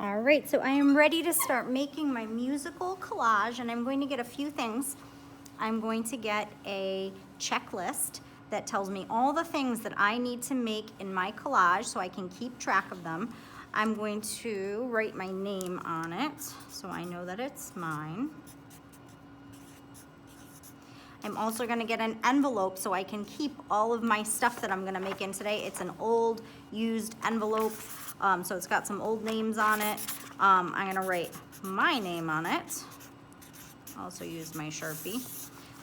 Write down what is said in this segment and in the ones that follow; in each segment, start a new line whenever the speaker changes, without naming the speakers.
All right, so I am ready to start making my musical collage, and I'm going to get a few things. I'm going to get a checklist that tells me all the things that I need to make in my collage so I can keep track of them. I'm going to write my name on it so I know that it's mine. I'm also gonna get an envelope so I can keep all of my stuff that I'm gonna make in today. It's an old, used envelope, so it's got some old names on it. I'm gonna write my name on it. Also use my Sharpie,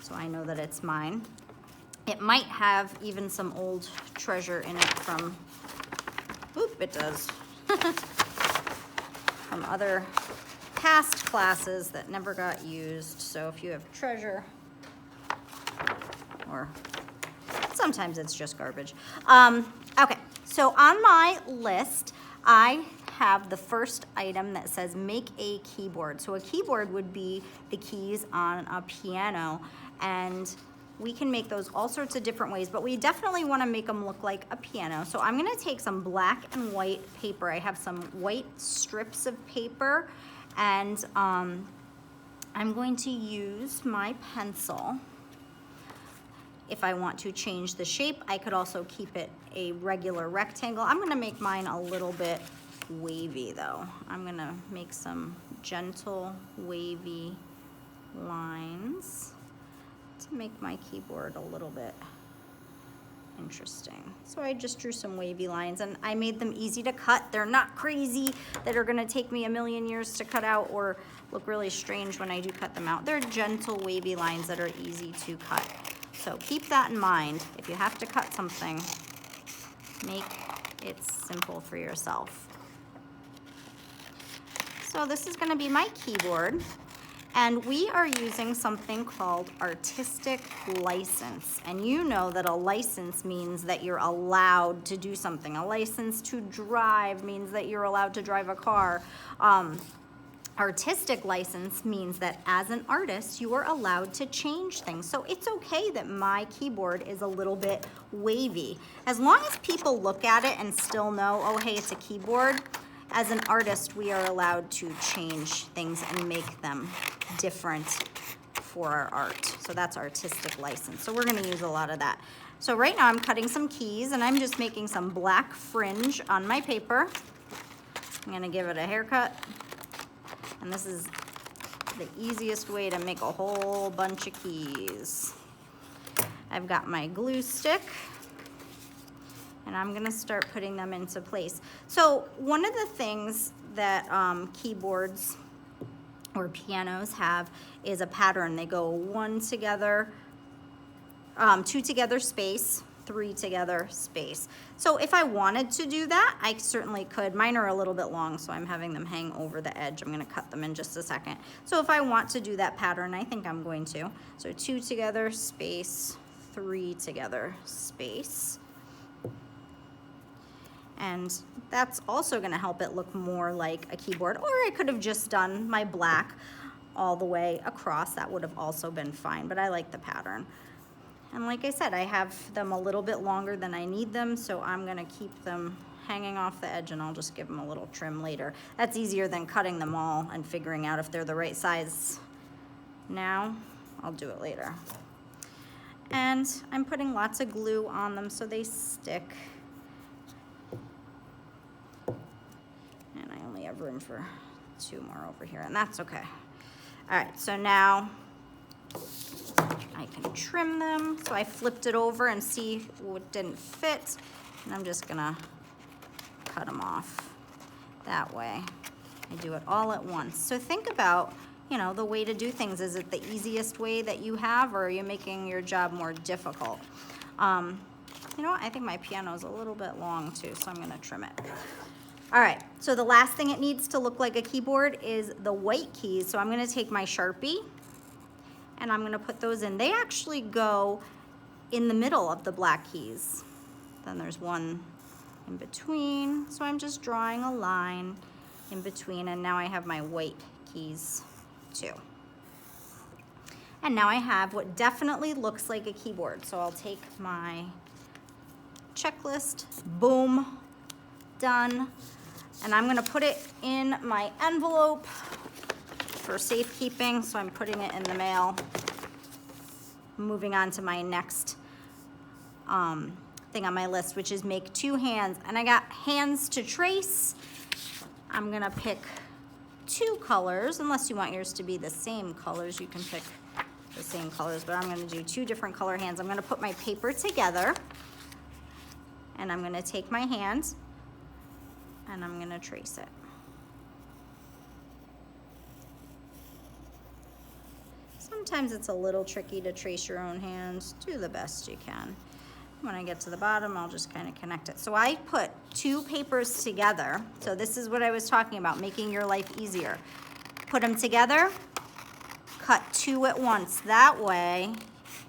so I know that it's mine. It might have even some old treasure in it from, oop, it does, from other past classes that never got used. So if you have treasure, or sometimes it's just garbage. Okay, so on my list, I have the first item that says make a keyboard. So a keyboard would be the keys on a piano, and we can make those all sorts of different ways, but we definitely want to make them look like a piano. So I'm going to take some black and white paper. I have some white strips of paper, and I'm going to use my pencil. If I want to change the shape, I could also keep it a regular rectangle. I'm gonna make mine a little bit wavy though. I'm gonna make some gentle wavy lines to make my keyboard a little bit interesting. So I just drew some wavy lines, and I made them easy to cut. They're not crazy that are gonna take me a million years to cut out or look really strange when I do cut them out. They're gentle wavy lines that are easy to cut. So keep that in mind. If you have to cut something, make it simple for yourself. So this is going to be my keyboard, and we are using something called artistic license. And you know that a license means that you're allowed to do something. A license to drive means that you're allowed to drive a car. Artistic license means that as an artist, you are allowed to change things. So it's okay that my keyboard is a little bit wavy. As long as people look at it and still know, oh, hey, it's a keyboard, as an artist, we are allowed to change things and make them different for our art. So that's artistic license. So we're gonna use a lot of that. So right now I'm cutting some keys, and I'm just making some black fringe on my paper. I'm gonna give it a haircut. And this is the easiest way to make a whole bunch of keys. I've got my glue stick, and I'm gonna start putting them into place. So one of the things that keyboards or pianos have is a pattern. They go 1 together, 2 together, space, 3 together, space. So if I wanted to do that, I certainly could. Mine are a little bit long, so I'm having them hang over the edge. I'm gonna cut them in just a second. So if I want to do that pattern, I think I'm going to. So 2 together, space, 3 together, space. And that's also gonna help it look more like a keyboard. Or I could have just done my black all the way across. That would have also been fine, but I like the pattern. And like I said, I have them a little bit longer than I need them, so I'm gonna keep them hanging off the edge, and I'll just give them a little trim later. That's easier than cutting them all and figuring out if they're the right size now. I'll do it later. And I'm putting lots of glue on them so they stick. And I only have room for 2 more over here, and that's okay. All right, so now I can trim them. So I flipped it over and see what didn't fit, and I'm just gonna cut them off that way. I do it all at once. So think about, you know, the way to do things. Is it the easiest way that you have, or are you making your job more difficult? You know what, I think my piano is a little bit long too, so I'm gonna trim it. All right, so the last thing it needs to look like a keyboard is the white keys. So I'm gonna take my Sharpie, and I'm gonna put those in. They actually go in the middle of the black keys. Then there's one in between. So I'm just drawing a line in between, and now I have my white keys too. And now I have what definitely looks like a keyboard. So I'll take my checklist, boom, done. And I'm gonna put it in my envelope for safekeeping, so I'm putting it in the mail. Moving on to my next thing on my list, which is make 2 hands. And I got hands to trace. I'm gonna pick 2 colors. Unless you want yours to be the same colors, you can pick the same colors, but I'm gonna do 2 different color hands. I'm gonna put my paper together, and I'm gonna take my hand and I'm gonna trace it. Sometimes it's a little tricky to trace your own hands. Do the best you can. When I get to the bottom, I'll just kind of connect it. So I put 2 papers together. So this is what I was talking about, making your life easier. Put them together, cut 2 at once. That way,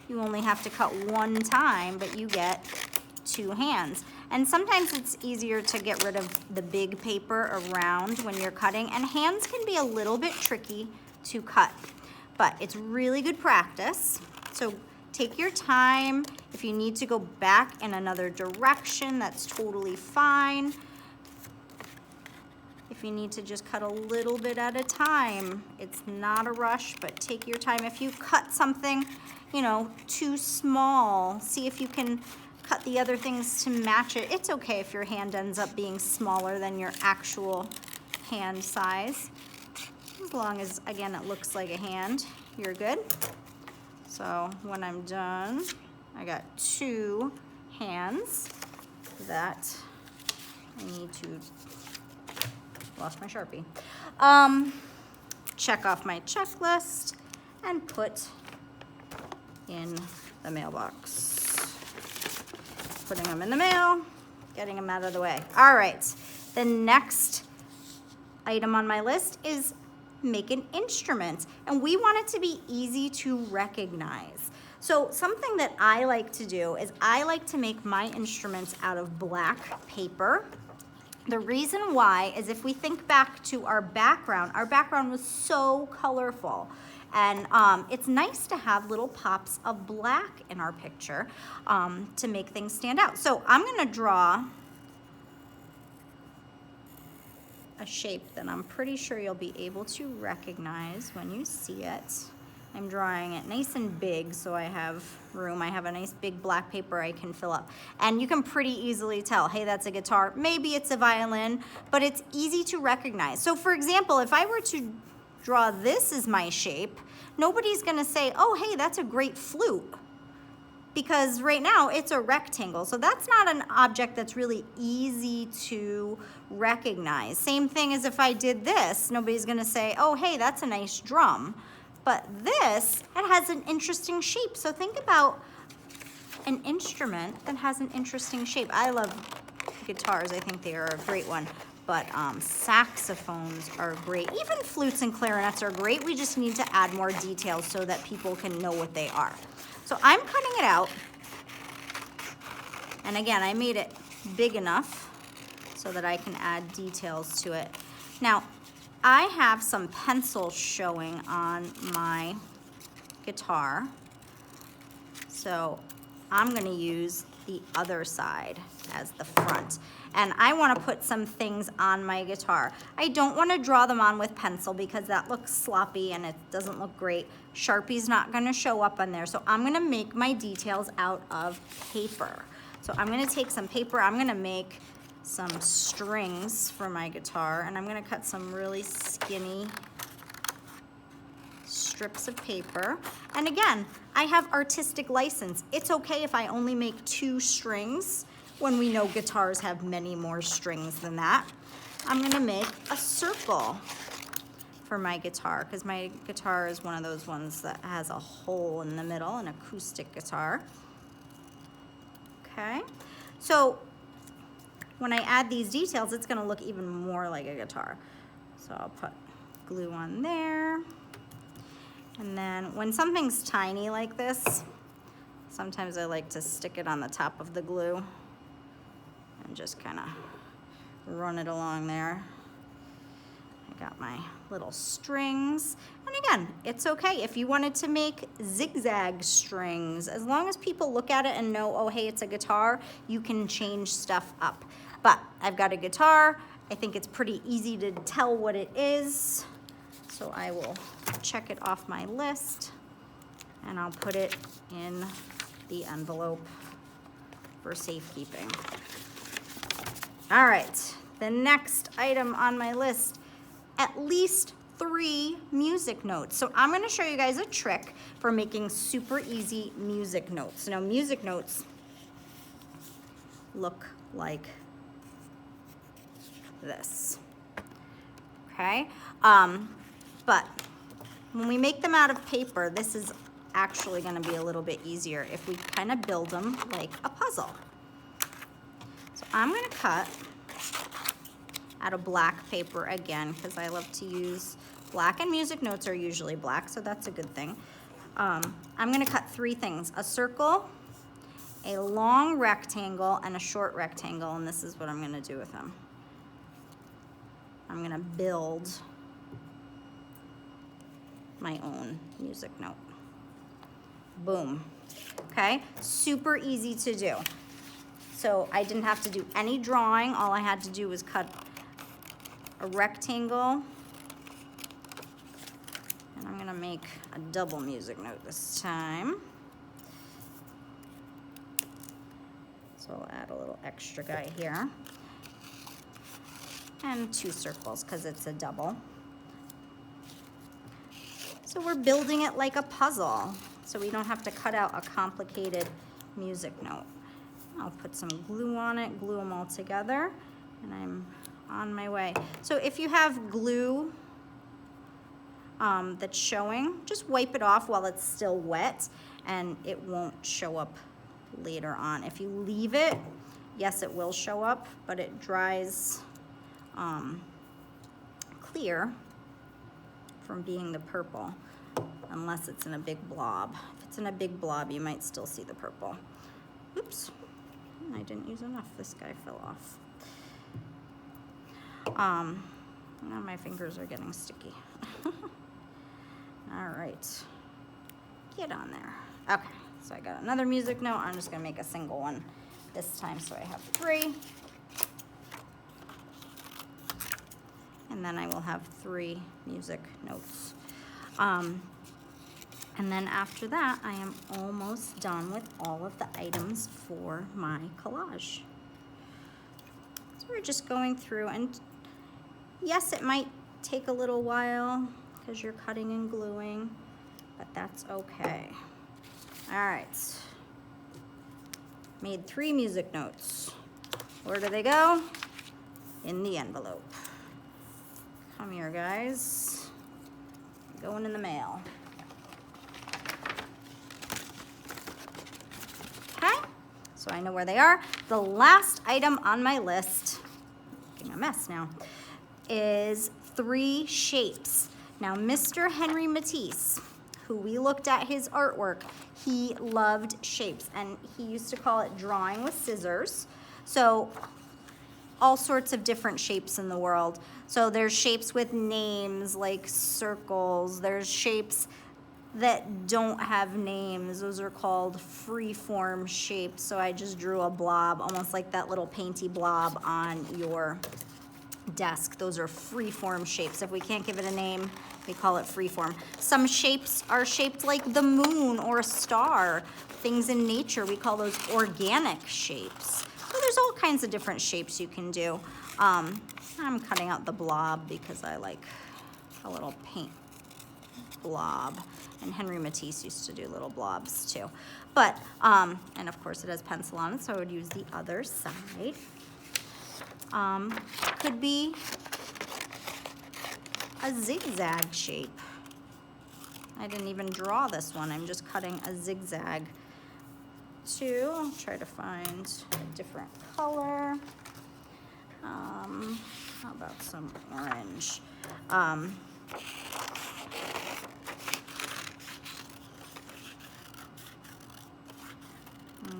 you only have to cut 1 time, but you get 2 hands. And sometimes it's easier to get rid of the big paper around when you're cutting, and hands can be a little bit tricky to cut, but it's really good practice. So take your time. If you need to go back in another direction, that's totally fine. If you need to just cut a little bit at a time, it's not a rush, but take your time. If you cut something, you know, too small, see if you can cut the other things to match it. It's okay if your hand ends up being smaller than your actual hand size. As long as, again, it looks like a hand, you're good. So when I'm done, I got 2 hands that I need to, lost my Sharpie. Check off my checklist and put in the mailbox. Putting them in the mail, getting them out of the way. All right, the next item on my list is make an instrument, and we want it to be easy to recognize. So something that I like to do is I like to make my instruments out of black paper. The reason why is if we think back to our background was so colorful. And it's nice to have little pops of black in our picture to make things stand out. So I'm gonna draw a shape that I'm pretty sure you'll be able to recognize when you see it. I'm drawing it nice and big so I have room. I have a nice big black paper I can fill up. And you can pretty easily tell, hey, that's a guitar, maybe it's a violin, but it's easy to recognize. So for example, if I were to draw this as my shape, nobody's gonna say, oh, hey, that's a great flute, because right now it's a rectangle. So that's not an object that's really easy to recognize. Same thing as if I did this, nobody's gonna say, oh, hey, that's a nice drum. But this, it has an interesting shape. So think about an instrument that has an interesting shape. I love guitars, I think they are a great one. But saxophones are great. Even flutes and clarinets are great. We just need to add more details so that people can know what they are. So I'm cutting it out. And again, I made it big enough so that I can add details to it. Now, I have some pencils showing on my guitar. So I'm gonna use the other side as the front. And I wanna put some things on my guitar. I don't wanna draw them on with pencil because that looks sloppy and it doesn't look great. Sharpie's not gonna show up on there. So I'm gonna make my details out of paper. So I'm gonna take some paper, I'm gonna make some strings for my guitar, and I'm gonna cut some really skinny strips of paper. And again, I have artistic license. It's okay if I only make 2 strings when we know guitars have many more strings than that. I'm gonna make a circle for my guitar because my guitar is one of those ones that has a hole in the middle, an acoustic guitar. Okay, so when I add these details, it's gonna look even more like a guitar. So I'll put glue on there. And then when something's tiny like this, sometimes I like to stick it on the top of the glue and just kind of run it along there. I got my little strings. And again, it's okay if you wanted to make zigzag strings. As long as people look at it and know, oh, hey, it's a guitar, you can change stuff up. But I've got a guitar I think it's pretty easy to tell what it is. So I will check it off my list and I'll put it in the envelope for safekeeping. All right, the next item on my list, at least 3 music notes. So I'm gonna show you guys a trick for making super easy music notes. Now, music notes look like this, okay? But when we make them out of paper, this is actually gonna be a little bit easier if we kind of build them like a puzzle. So I'm gonna cut out of black paper again, because I love to use black, and music notes are usually black, so that's a good thing. I'm gonna cut 3 things: a circle, a long rectangle, and a short rectangle, and this is what I'm gonna do with them. I'm gonna build my own music note. Boom. Okay, super easy to do. So I didn't have to do any drawing. All I had to do was cut a rectangle, and I'm gonna make a double music note this time. So I'll add a little extra guy here, and 2 circles because it's a double. So we're building it like a puzzle, so we don't have to cut out a complicated music note. I'll put some glue on it, glue them all together, and I'm on my way. So if you have glue that's showing, just wipe it off while it's still wet, and it won't show up later on. If you leave it, yes, it will show up, but it dries clear from being the purple, unless it's in a big blob. If it's in a big blob, you might still see the purple. Oops, I didn't use enough. This guy fell off. Now my fingers are getting sticky. All right, get on there. Okay, so I got another music note. I'm just gonna make a single one this time, so I have 3. And then I will have 3 music notes. And then after that, I am almost done with all of the items for my collage. So we're just going through, and yes, it might take a little while because you're cutting and gluing, but that's okay. All right, made 3 music notes. Where do they go? In the envelope. Come here, guys. Going in the mail. Okay, so I know where they are. The last item on my list, making a mess now, is 3 shapes. Now, Mr. Henry Matisse, who we looked at his artwork, he loved shapes, and he used to call it drawing with scissors. So all sorts of different shapes in the world. So there's shapes with names like circles. There's shapes that don't have names. Those are called free-form shapes. So I just drew a blob, almost like that little painty blob on your desk. Those are free-form shapes. If we can't give it a name, we call it free-form. Some shapes are shaped like the moon or a star. Things in nature, we call those organic shapes. So there's all kinds of different shapes you can do. I'm cutting out the blob because I like a little paint blob. And Henry Matisse used to do little blobs too. But, and of course it has pencil on it, so I would use the other side. Could be a zigzag shape. I didn't even draw this one. I'm just cutting a zigzag too. I'll try to find a different color. How about some orange?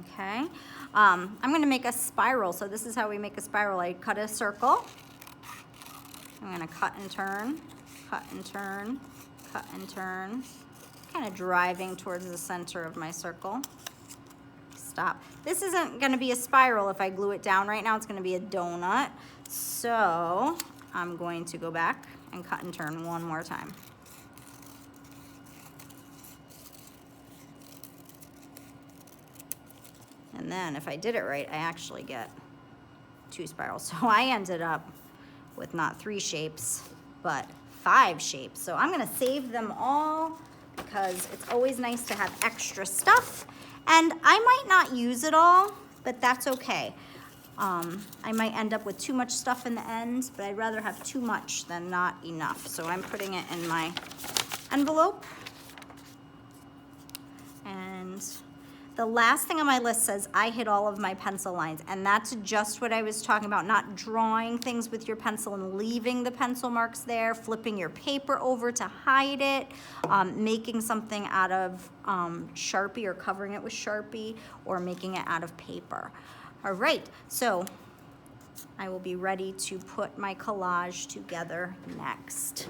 Okay. I'm going to make a spiral. So this is how we make a spiral. I cut a circle. I'm going to cut and turn, cut and turn, cut and turn, kind of driving towards the center of my circle. Stop. This isn't going to be a spiral if I glue it down right now. It's going to be a donut. So I'm going to go back and cut and turn one more time. And then if I did it right, I actually get 2 spirals. So I ended up with not 3 shapes, but 5 shapes. So I'm gonna save them all because it's always nice to have extra stuff. And I might not use it all, but that's okay. I might end up with too much stuff in the end, but I'd rather have too much than not enough. So I'm putting it in my envelope. And the last thing on my list says I hit all of my pencil lines, and that's just what I was talking about, not drawing things with your pencil and leaving the pencil marks there, flipping your paper over to hide it, making something out of Sharpie or covering it with Sharpie, or making it out of paper. All right, so I will be ready to put my collage together next.